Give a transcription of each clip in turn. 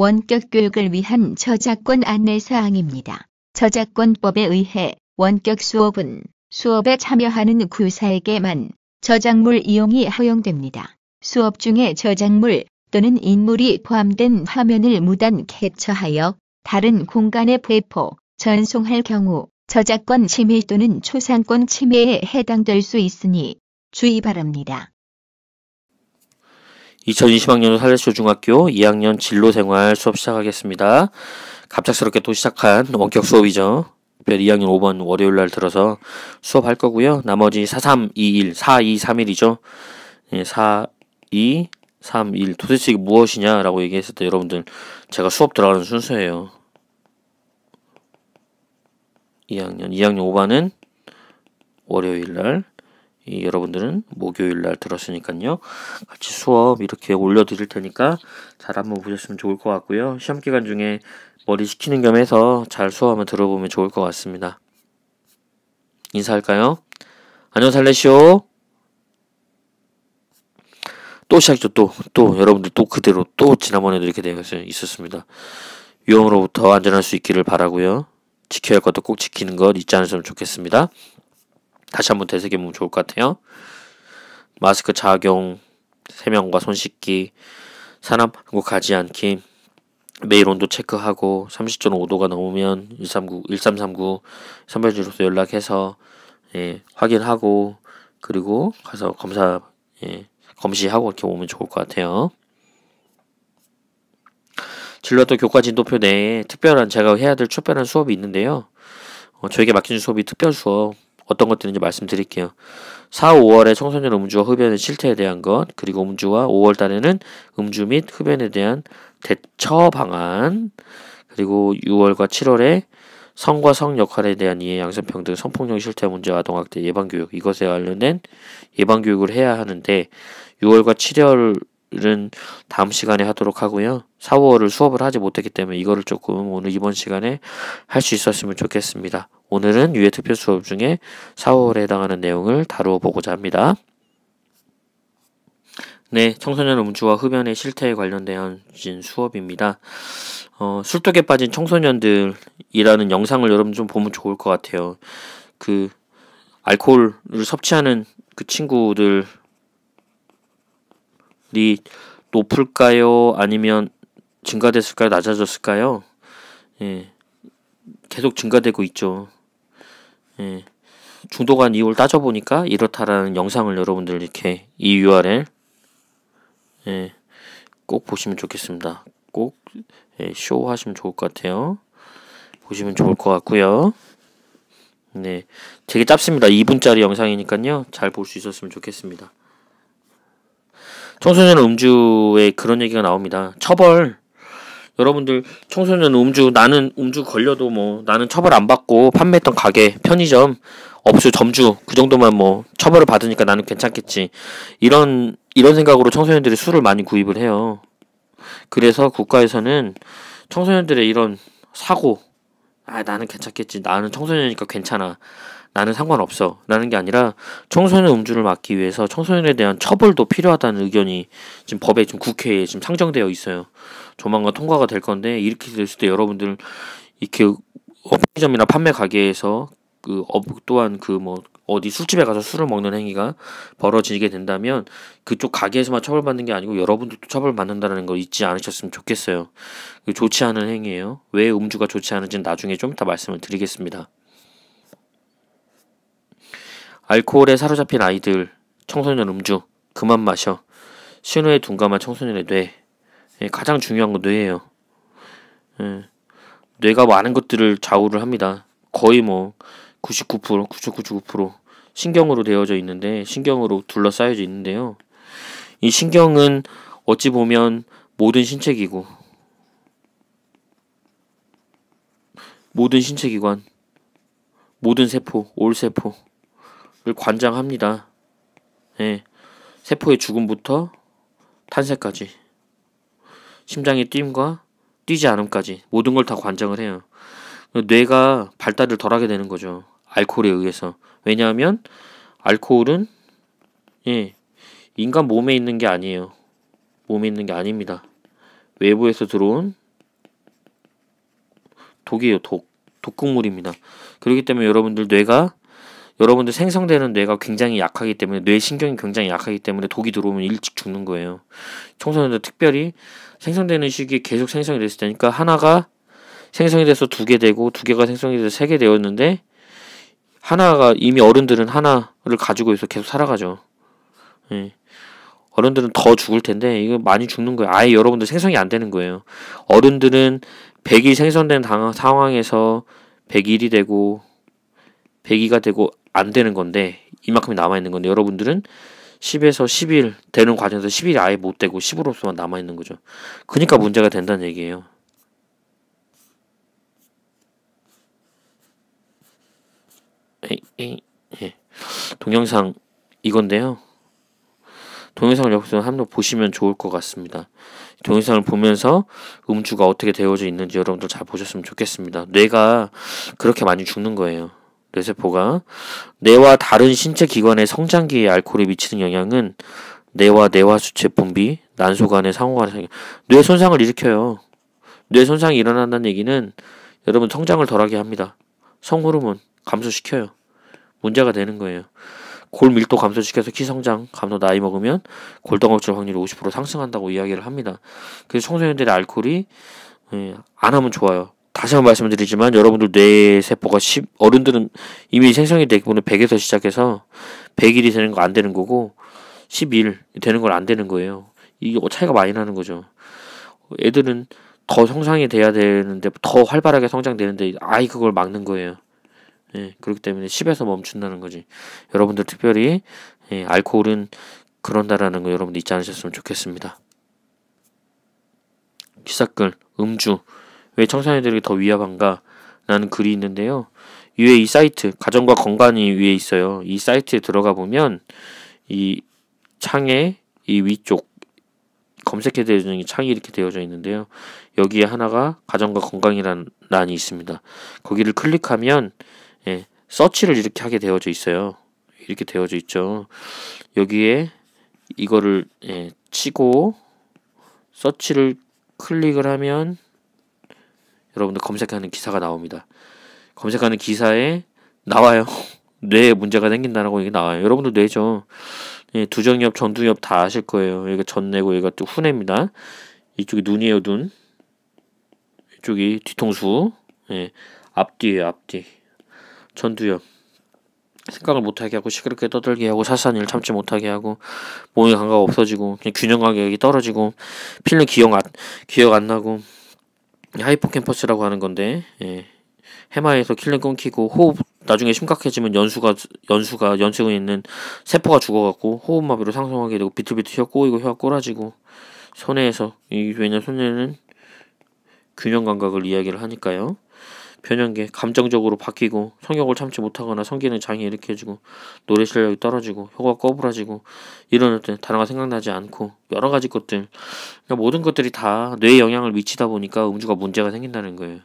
원격 교육을 위한 저작권 안내사항입니다. 저작권법에 의해 원격 수업은 수업에 참여하는 교사에게만 저작물 이용이 허용됩니다. 수업 중에 저작물 또는 인물이 포함된 화면을 무단 캡처하여 다른 공간에 배포, 전송할 경우 저작권 침해 또는 초상권 침해에 해당될 수 있으니 주의 바랍니다. 2020학년 살레시오 중학교 2학년 진로생활 수업 시작하겠습니다. 갑작스럽게 또 시작한 원격 수업이죠. 특별 2학년 5번 월요일날 들어서 수업할 거고요. 나머지 4321, 4231이죠. 4231 도대체 이게 무엇이냐라고 얘기했을 때 여러분들 제가 수업 들어가는 순서예요. 2학년 5반은 월요일날, 여러분들은 목요일날 들었으니까요. 같이 수업 이렇게 올려드릴 테니까 잘 한번 보셨으면 좋을 것 같고요. 시험 기간 중에 머리 식히는 겸 해서 잘 수업 한번 들어보면 좋을 것 같습니다. 인사할까요? 안녕 살레시오. 또 시작이죠. 또 여러분들 또 그대로 또 지난번에도 이렇게 되어 있었습니다. 위험으로부터 안전할 수 있기를 바라고요. 지켜야 할 것도 꼭 지키는 것 잊지 않으시면 좋겠습니다. 다시 한번 되새겨보면 좋을 것 같아요. 마스크 착용, 세면과 손 씻기, 산업한국 가지 않기, 매일 온도 체크하고 30.5도가 넘으면 1339 선별지로서 연락해서 확인하고 그리고 가서 검시하고 이렇게 오면 좋을 것 같아요. 진로또 교과 진도표 내에 제가 해야 될 특별한 수업이 있는데요. 저에게 맡겨준 수업이 특별 수업 어떤 것들인지 말씀드릴게요. 4, 5월에 청소년 음주와 흡연의 실태에 대한 것, 그리고 음주와 5월 달에는 음주 및 흡연에 대한 대처 방안, 그리고 6월과 7월에 성과 성 역할에 대한 이해, 양성평등, 성폭력 실태 문제, 아동학대 예방교육, 이것에 관련된 예방교육을 해야 하는데 6월과 7월은 다음 시간에 하도록 하고요. 4, 5월을 수업을 하지 못했기 때문에 이거를 조금 오늘 이번 시간에 할 수 있었으면 좋겠습니다. 오늘은 유해 특별 수업 중에 4, 5월에 해당하는 내용을 다루어 보고자 합니다. 네, 청소년 음주와 흡연의 실태에 관련된 수업입니다. 술독에 빠진 청소년들이라는 영상을 여러분 좀 보면 좋을 것 같아요. 그 알코올을 섭취하는 그 친구들이 높을까요? 아니면 증가됐을까요? 낮아졌을까요? 계속 증가되고 있죠. 중도간 이유를 따져보니까 이렇다라는 영상을 여러분들 이렇게 이 URL 꼭 보시면 좋겠습니다. 꼭 쇼 하시면 좋을 것 같아요. 보시면 좋을 것 같고요. 네, 되게 짧습니다. 2분짜리 영상이니까요. 잘 볼 수 있었으면 좋겠습니다. 청소년 음주에 그런 얘기가 나옵니다. 처벌. 여러분들 청소년 음주, 나는 음주 걸려도 나는 처벌 안 받고 판매했던 가게, 편의점, 업소, 점주 그 정도만 처벌을 받으니까 나는 괜찮겠지. 이런 생각으로 청소년들이 술을 많이 구입을 해요. 그래서 국가에서는 청소년들의 이런 사고, 나는 괜찮겠지. 나는 청소년이니까 괜찮아. 나는 상관없어. 라는 게 아니라 청소년 음주를 막기 위해서 청소년에 대한 처벌도 필요하다는 의견이 지금 법에 지금 국회에 지금 상정되어 있어요. 조만간 통과가 될 건데 이렇게 됐을 때 여러분들 이렇게 편의점이나 판매 가게에서 또한 어디 술집에 가서 술을 먹는 행위가 벌어지게 된다면 그쪽 가게에서만 처벌받는 게 아니고 여러분들도 처벌받는다는 거 잊지 않으셨으면 좋겠어요. 좋지 않은 행위예요. 왜 음주가 좋지 않은지는 나중에 좀 이따 말씀을 드리겠습니다. 알코올에 사로잡힌 아이들, 청소년 음주 그만 마셔. 신호에 둔감한 청소년의 뇌. 가장 중요한 건 뇌예요. 뇌가 많은 것들을 좌우를 합니다. 거의 99%, 99.9% 신경으로 되어져 있는데 신경으로 둘러싸여져 있는데요. 이 신경은 어찌 보면 모든 신체기구, 모든 신체기관, 모든 세포, 올세포를 관장합니다. 세포의 죽음부터 탄생까지, 심장의 뛴과 뛰지 않음까지 모든 걸 다 관장을 해요. 뇌가 발달을 덜하게 되는 거죠. 알코올에 의해서. 왜냐하면 알코올은 인간 몸에 있는 게 아니에요. 몸에 있는 게 아닙니다. 외부에서 들어온 독이에요. 독극물입니다. 그렇기 때문에 여러분들 생성되는 뇌가 굉장히 약하기 때문에 뇌신경이 굉장히 약하기 때문에 독이 들어오면 일찍 죽는 거예요. 청소년들 특별히 생성되는 시기에 계속 생성이 됐을 테니까 하나가 생성이 돼서 2개 되고 2개가 생성이 돼서 3개 되었는데 하나가 이미 어른들은 하나를 가지고 있어 계속 살아가죠. 예. 어른들은 더 죽을 텐데 이거 많이 죽는 거예요. 아예 여러분들 생성이 안 되는 거예요. 어른들은 100이 생성된 상황에서 101이 되고 102가 되고 안 되는 건데 이만큼이 남아 있는 건데 여러분들은 10에서 11 되는 과정에서 11이 아예 못 되고 10으로서만 남아 있는 거죠. 그러니까 문제가 된다는 얘기예요. 예. 동영상 이건데요. 동영상을 여기서 한번 보시면 좋을 것 같습니다. 동영상을 보면서 음주가 어떻게 되어져 있는지 여러분들 잘 보셨으면 좋겠습니다. 뇌가 그렇게 많이 죽는 거예요. 뇌세포가 뇌와 다른 신체 기관의 성장기에 알코올이 미치는 영향은 뇌와 뇌화수체 분비, 난소 간의 상호간의 뇌 손상을 일으켜요. 뇌 손상이 일어난다는 얘기는 여러분 성장을 덜하게 합니다. 성호르몬 감소시켜요. 문제가 되는 거예요. 골 밀도 감소시켜서 키 성장, 감소 나이 먹으면 골다공증 확률이 50% 상승한다고 이야기를 합니다. 그래서 청소년들의 알코올이 안 하면 좋아요. 다시 한번 말씀드리지만 여러분들 뇌 세포가 어른들은 이미 생성이 되기 때문에 100에서 시작해서 100일이 되는 거 안 되는 거고 11 되는 걸 안 되는 거예요. 이게 차이가 많이 나는 거죠. 애들은 더 성장이 돼야 되는데 더 활발하게 성장되는데 아이 그걸 막는 거예요. 예, 그렇기 때문에 10에서 멈춘다는 거지. 여러분들 특별히 알코올은 그런다라는 거 여러분들 잊지 않으셨으면 좋겠습니다. 기사글, 음주 왜 청소년들이 더 위험한가? 라는 글이 있는데요. 위에 이 사이트 가정과 건강이 위에 있어요. 이 사이트에 들어가 보면 이 창에 이 위쪽 검색해 되어있는 창이 이렇게 되어져 있는데요. 여기에 하나가 가정과 건강이라는 란이 있습니다. 거기를 클릭하면 서치를 이렇게 하게 되어져 있어요. 이렇게 되어져 있죠. 여기에 이거를 치고 서치를 클릭을 하면 여러분들 검색하는 기사가 나옵니다. 검색하는 기사에 나와요. 뇌에 문제가 생긴다라고 이게 나와요. 여러분들 뇌죠. 두정엽, 전두엽 다 아실 거예요. 여기가 전뇌고 여기가 또 후뇌입니다. 이쪽이 눈이에요, 눈. 이쪽이 뒤통수. 앞뒤에요, 앞뒤. 전두엽. 생각을 못하게 하고 시끄럽게 떠들게 하고 사소한 일 참지 못하게 하고 몸의 감각 없어지고 그냥 균형 감각이 떨어지고 필름 기억 안 나고 하이포캠퍼스라고 하는 건데 해마에서 킬링 끊기고 호흡 나중에 심각해지면 연수에 있는 세포가 죽어갖고 호흡마비로 상승하게 되고 비틀비틀 혀 꼬이고 혀가 꼬라지고 손해에서 왜냐면 손해는 균형 감각을 이야기를 하니까요. 변형계 감정적으로 바뀌고 성욕을 참지 못하거나 성기능 장애 일으켜지고 노래 실력이 떨어지고 혀가 꺼부러지고 이런 때 단어가 생각나지 않고 여러 가지 것들 그러니까 모든 것들이 다 뇌에 영향을 미치다 보니까 음주가 문제가 생긴다는 거예요.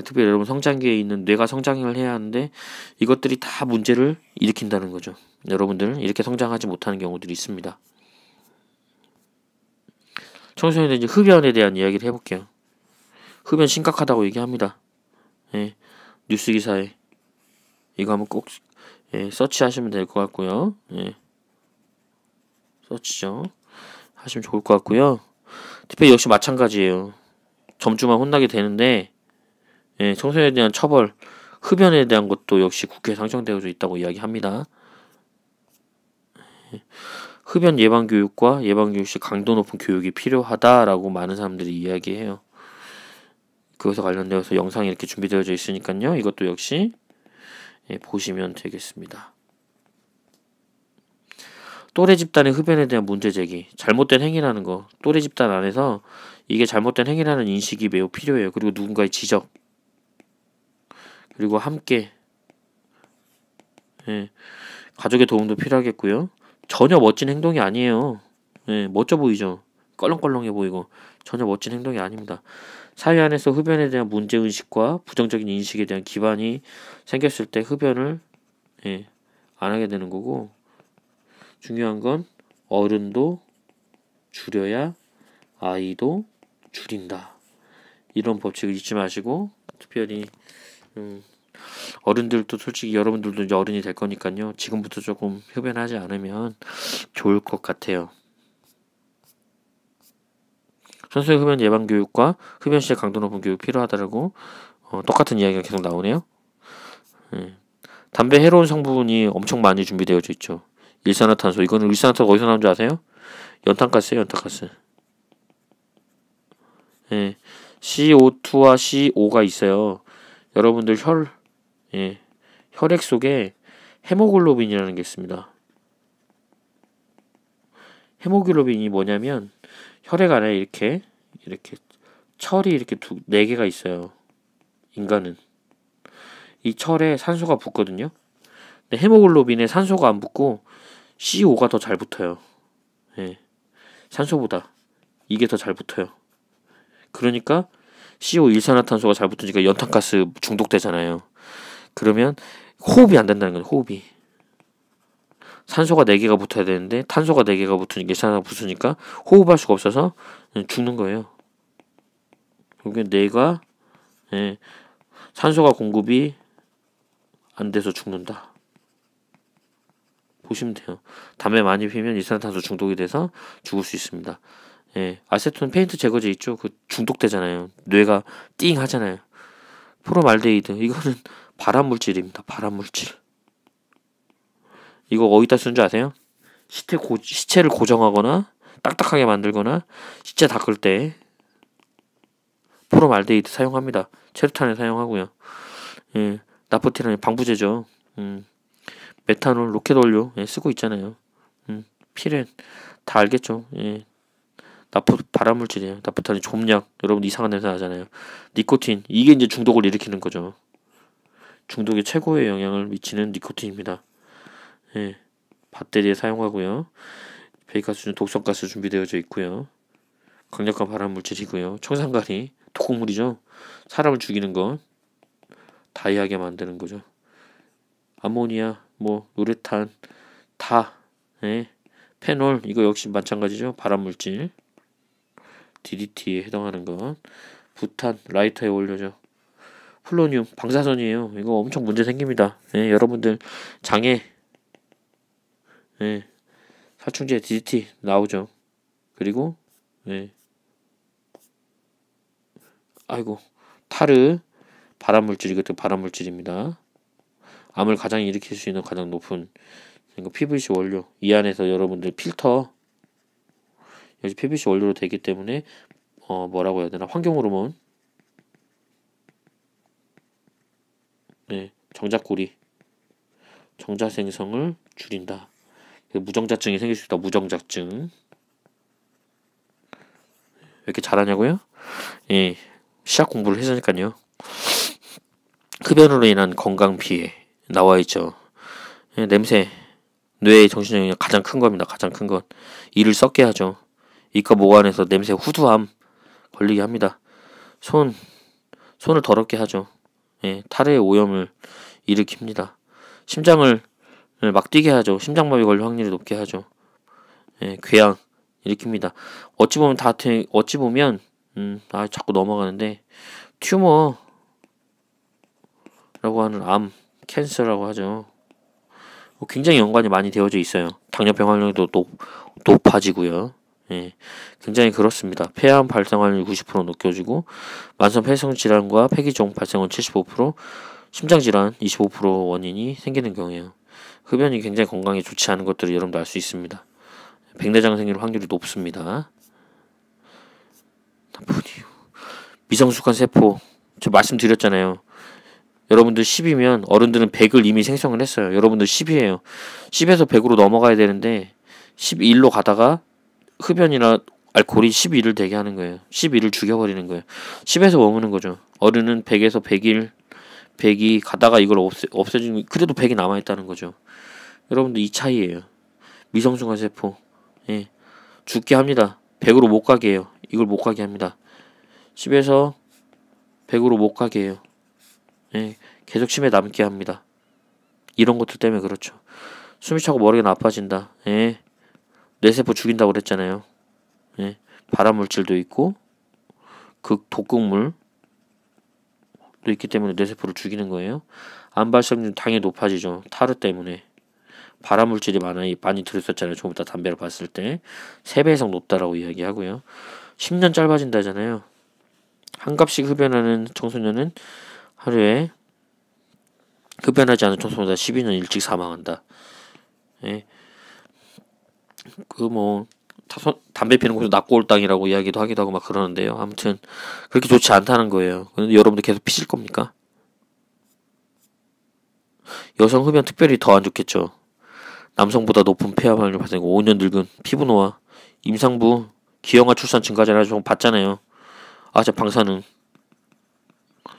특별히 여러분 성장기에 있는 뇌가 성장을 해야 하는데 이것들이 다 문제를 일으킨다는 거죠. 여러분들 이렇게 성장하지 못하는 경우들이 있습니다. 청소년들 이제 흡연에 대한 이야기를 해볼게요. 흡연 심각하다고 얘기합니다. 뉴스 기사에 이거 한번 꼭 서치하시면 될 것 같고요. 서치죠. 하시면 좋을 것 같고요. 특별히 역시 마찬가지예요. 점주만 혼나게 되는데 청소년에 대한 처벌, 흡연에 대한 것도 역시 국회에 상정되어져 있다고 이야기합니다. 흡연 예방 교육과 예방 교육 시 강도 높은 교육이 필요하다라고 많은 사람들이 이야기해요. 그것과 관련되어서 영상이 이렇게 준비되어져 있으니까요. 이것도 역시 보시면 되겠습니다. 또래 집단의 흡연에 대한 문제 제기, 잘못된 행위라는 거, 또래 집단 안에서 이게 잘못된 행위라는 인식이 매우 필요해요. 그리고 누군가의 지적, 그리고 함께 가족의 도움도 필요하겠고요. 전혀 멋진 행동이 아니에요. 멋져 보이죠? 껄렁껄렁해 보이고 전혀 멋진 행동이 아닙니다. 사회 안에서 흡연에 대한 문제의식과 부정적인 인식에 대한 기반이 생겼을 때 흡연을 안 하게 되는 거고 중요한 건 어른도 줄여야 아이도 줄인다. 이런 법칙을 잊지 마시고 특별히 어른들도 솔직히 여러분들도 이제 어른이 될 거니까요. 지금부터 조금 흡연하지 않으면 좋을 것 같아요. 선수의 흡연 예방 교육과 흡연 시에 강도 높은 교육 필요하다라고 똑같은 이야기가 계속 나오네요. 담배 해로운 성분이 엄청 많이 준비되어 있죠. 일산화탄소. 이거는 일산화탄소 어디서 나온 줄 아세요? 연탄가스예요, 연탄가스. CO2와 CO 가 있어요. 여러분들 혈액 속에 헤모글로빈이라는 게 있습니다. 헤모글로빈이 뭐냐면 혈액 안에 이렇게 철이 이렇게 4개가 있어요. 인간은 이 철에 산소가 붙거든요. 근데 헤모글로빈에 산소가 안 붙고 CO가 더 잘 붙어요. 산소보다 이게 더 잘 붙어요. 그러니까 CO 일산화탄소가 잘 붙으니까 연탄가스 중독되잖아요. 그러면 호흡이 안 된다는 거예요. 호흡이. 산소가 4개가 붙어야 되는데 탄소가 4개가 붙으니까 일산화가 붙으니까 호흡할 수가 없어서 죽는 거예요. 그게 뇌가 산소가 공급이 안 돼서 죽는다. 보시면 돼요. 담배 많이 피우면 일산화탄소 중독이 돼서 죽을 수 있습니다. 아세톤 페인트 제거제 있죠? 그 중독되잖아요. 뇌가 띵 하잖아요. 포름알데히드 이거는 발암물질입니다. 발암물질. 이거 어디다 쓰는 줄 아세요? 시체를 고정하거나 딱딱하게 만들거나 시체 닦을 때 포름알데히드 사용합니다. 체류탄을 사용하고요. 나프틴은 방부제죠. 메탄올, 로켓원료 쓰고 있잖아요. 피렌 다 알겠죠. 발암물질이에요. 나프탄이 좀약. 여러분 이상한 냄새 나잖아요. 니코틴 이게 이제 중독을 일으키는 거죠. 중독에 최고의 영향을 미치는 니코틴입니다. 배터리에 사용하고요. 배기가스 중 독성가스 준비되어져 있고요. 강력한 발암물질이고요. 청산가리 독극물이죠. 사람을 죽이는 거 다이하게 만드는 거죠. 아모니아, 우레탄 다 페놀 이거 역시 마찬가지죠. 발암물질. DDT에 해당하는 건 부탄 라이터에 올려져. 플로늄 방사선이에요. 이거 엄청 문제 생깁니다. 여러분들 장애 살충제 DDT 나오죠. 그리고 아이고 타르 발암물질 이것도 발암물질입니다. 암을 가장 일으킬 수 있는 가장 높은 PVC 원료 이 안에서 여러분들 필터 여기 PVC 원료로 되기 때문에 뭐라고 해야 되나 환경호르몬 정자꾸리 정자생성을 줄인다. 무정자증이 생길 수 있다. 무정자증 왜 이렇게 잘하냐고요? 시약 공부를 했으니까요. 흡연으로 인한 건강 피해 나와 있죠. 냄새 뇌의 정신적인 가장 큰 겁니다. 가장 큰 것. 이를 썩게 하죠. 이과 모관에서 냄새 후두함 걸리게 합니다. 손을 더럽게 하죠. 탈의 오염을 일으킵니다. 심장을 막 뛰게 하죠. 심장마비 걸릴 확률이 높게 하죠. 궤양 일으킵니다. 어찌 보면 자꾸 넘어가는데 튜머라고 하는 암, 캔서라고 하죠. 굉장히 연관이 많이 되어져 있어요. 당뇨병 확률도 높아지고요. 굉장히 그렇습니다. 폐암 발생 확률 90% 높여주고 만성 폐성 질환과 폐기종 발생은 75%, 심장 질환 25% 원인이 생기는 경우에요. 흡연이 굉장히 건강에 좋지 않은 것들을 여러분도 알 수 있습니다. 백내장 생길 확률이 높습니다. 미성숙한 세포 저 말씀드렸잖아요. 여러분들 10이면 어른들은 100을 이미 생성을 했어요. 여러분들 10이에요. 10에서 100으로 넘어가야 되는데 11로 가다가 흡연이나 알코올이 12를 되게 하는 거예요. 12를 죽여버리는 거예요. 10에서 머무는 거죠. 어른은 100에서 100이 가다가 이걸 없애주는 그래도 100이 남아있다는 거죠. 여러분들 이 차이예요. 미성숙한 세포 죽게 합니다. 100으로 못 가게 해요. 이걸 못 가게 합니다. 10에서 100으로 못 가게 해요. 계속 침에 남게 합니다. 이런 것들 때문에 그렇죠. 숨이 차고 머리가 나빠진다. 뇌세포 죽인다고 그랬잖아요. 발암물질도 있고 독극물도 있기 때문에 뇌세포를 죽이는 거예요. 암 발생률 당연히 높아지죠. 타르 때문에. 발암물질이 많이 들었었잖아요. 조금 이따 담배를 봤을 때 3배 이상 높다라고 이야기하고요. 10년 짧아진다잖아요. 한갑씩 흡연하는 청소년은 하루에 흡연하지 않은 청소년보다 12년 일찍 사망한다. 예. 담배 피는 곳이 낙고울당이라고 이야기도 하기도 하고 막 그러는데요. 아무튼 그렇게 좋지 않다는 거예요. 근데 여러분들 계속 피실 겁니까? 여성 흡연 특별히 더 안 좋겠죠. 남성보다 높은 폐암 확률 발생, 5년 늙은 피부 노화, 임산부, 기형아 출산 증가자라 좀 봤잖아요. 저 방사능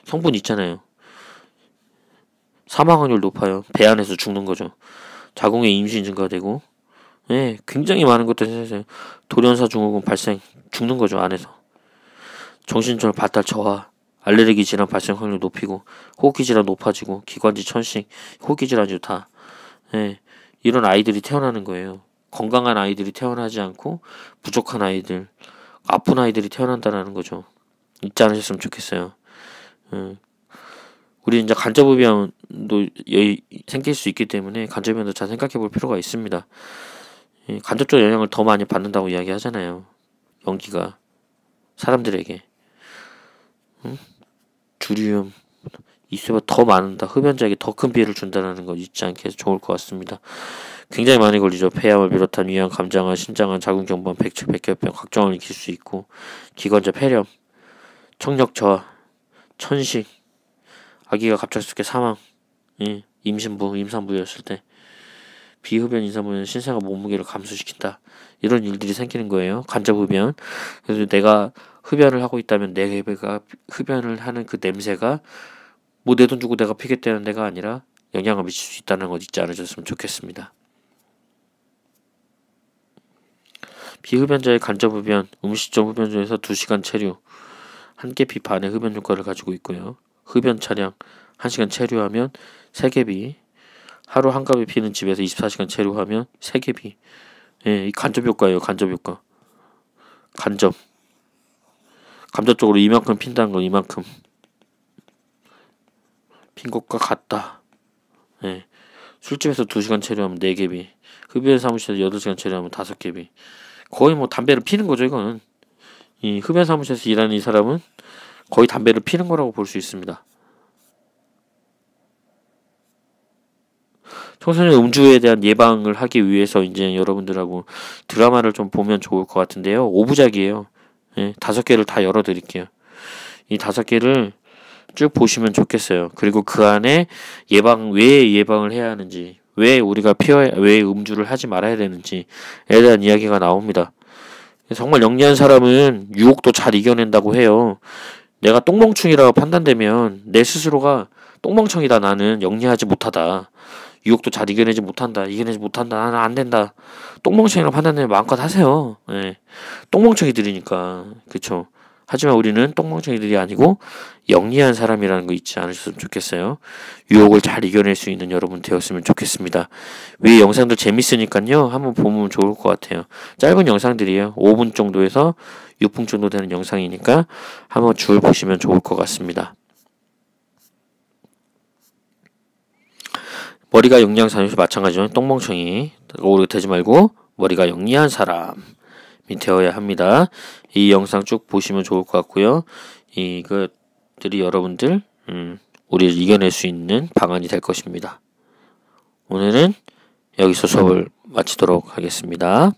성분 있잖아요. 사망 확률 높아요. 배 안에서 죽는 거죠. 자궁의 임신 증가되고, 예, 굉장히 많은 것들이 생겨요. 돌연사 증후군 발생, 죽는 거죠 안에서. 정신적 발달 저하, 알레르기 질환 발생 확률 높이고, 호흡기 질환 높아지고, 기관지 천식, 호흡기 질환이 다, 예, 이런 아이들이 태어나는 거예요. 건강한 아이들이 태어나지 않고 부족한 아이들, 아픈 아이들이 태어난다는 거죠. 잊지 않으셨으면 좋겠어요. 우리 이제 간접흡연도 생길 수 있기 때문에 간접흡연도 잘 생각해 볼 필요가 있습니다. 간접적 영향을 더 많이 받는다고 이야기하잖아요. 연기가 사람들에게 주류염 이수가 더 많은다. 흡연자에게 더 큰 피해를 준다는 거 잊지 않게 해서 좋을 것 같습니다. 굉장히 많이 걸리죠. 폐암을 비롯한 위암, 감장암, 신장암, 자궁경부암, 백혈, 백혈병 각종을 일으킬 수 있고 기관자 폐렴, 청력 저하, 천식, 아기가 갑작스럽게 사망, 임산부였을 때 비흡연 임산부는 신생아 몸무게를 감소시킨다. 이런 일들이 생기는 거예요. 간접흡연. 그래서 내가 흡연을 하고 있다면 내가 흡연을 하는 그 냄새가 뭐 내 돈 주고 내가 피겠다는 데가 아니라 영향을 미칠 수 있다는 것 잊지 않으셨으면 좋겠습니다. 비흡연자의 간접흡연, 음식점 흡연 중에서 2시간 체류, 1개피 반의 흡연 효과를 가지고 있고요. 흡연 차량 1시간 체류하면 3개비, 하루 한갑에 피는 집에서 24시간 체류하면 3개비. 예, 이 간접 효과예요. 간접 효과. 간접적으로 이만큼 핀다는 건 이만큼 핀 것과 같다. 예. 술집에서 2시간 체류하면 4개비, 흡연 사무실에서 8시간 체류하면 5개비. 거의 뭐 담배를 피는 거죠, 이거는. 이 흡연 사무실에서 일하는 이 사람은 거의 담배를 피는 거라고 볼 수 있습니다. 청소년 음주에 대한 예방을 하기 위해서 이제 여러분들하고 드라마를 좀 보면 좋을 것 같은데요. 5부작이에요. 예, 5개를 다 열어드릴게요. 이 5개를 쭉 보시면 좋겠어요. 그리고 그 안에 왜 예방을 해야 하는지, 왜 우리가 왜 음주를 하지 말아야 되는지에 대한 이야기가 나옵니다. 정말 영리한 사람은 유혹도 잘 이겨낸다고 해요. 내가 똥멍충이라고 판단되면 내 스스로가 똥멍청이다, 나는 영리하지 못하다, 유혹도 잘 이겨내지 못한다, 나는 안 된다, 똥멍청이라고 판단되면 마음껏 하세요. 예. 똥멍청이들이니까. 그쵸. 하지만 우리는 똥멍청이들이 아니고 영리한 사람이라는 거 잊지 않으셨으면 좋겠어요. 유혹을 잘 이겨낼 수 있는 여러분 되었으면 좋겠습니다. 위에 영상들 재밌으니까요. 한번 보면 좋을 것 같아요. 짧은 영상들이에요. 5분 정도에서 6분 정도 되는 영상이니까 한번 줄 보시면 좋을 것 같습니다. 머리가 영리한 사람이 마찬가지죠. 똥멍청이 오르게 되지 말고 머리가 영리한 사람이 되어야 합니다. 이 영상 쭉 보시면 좋을 것 같고요. 이것들이 여러분들 우리를 이겨낼 수 있는 방안이 될 것입니다. 오늘은 여기서 수업을 마치도록 하겠습니다.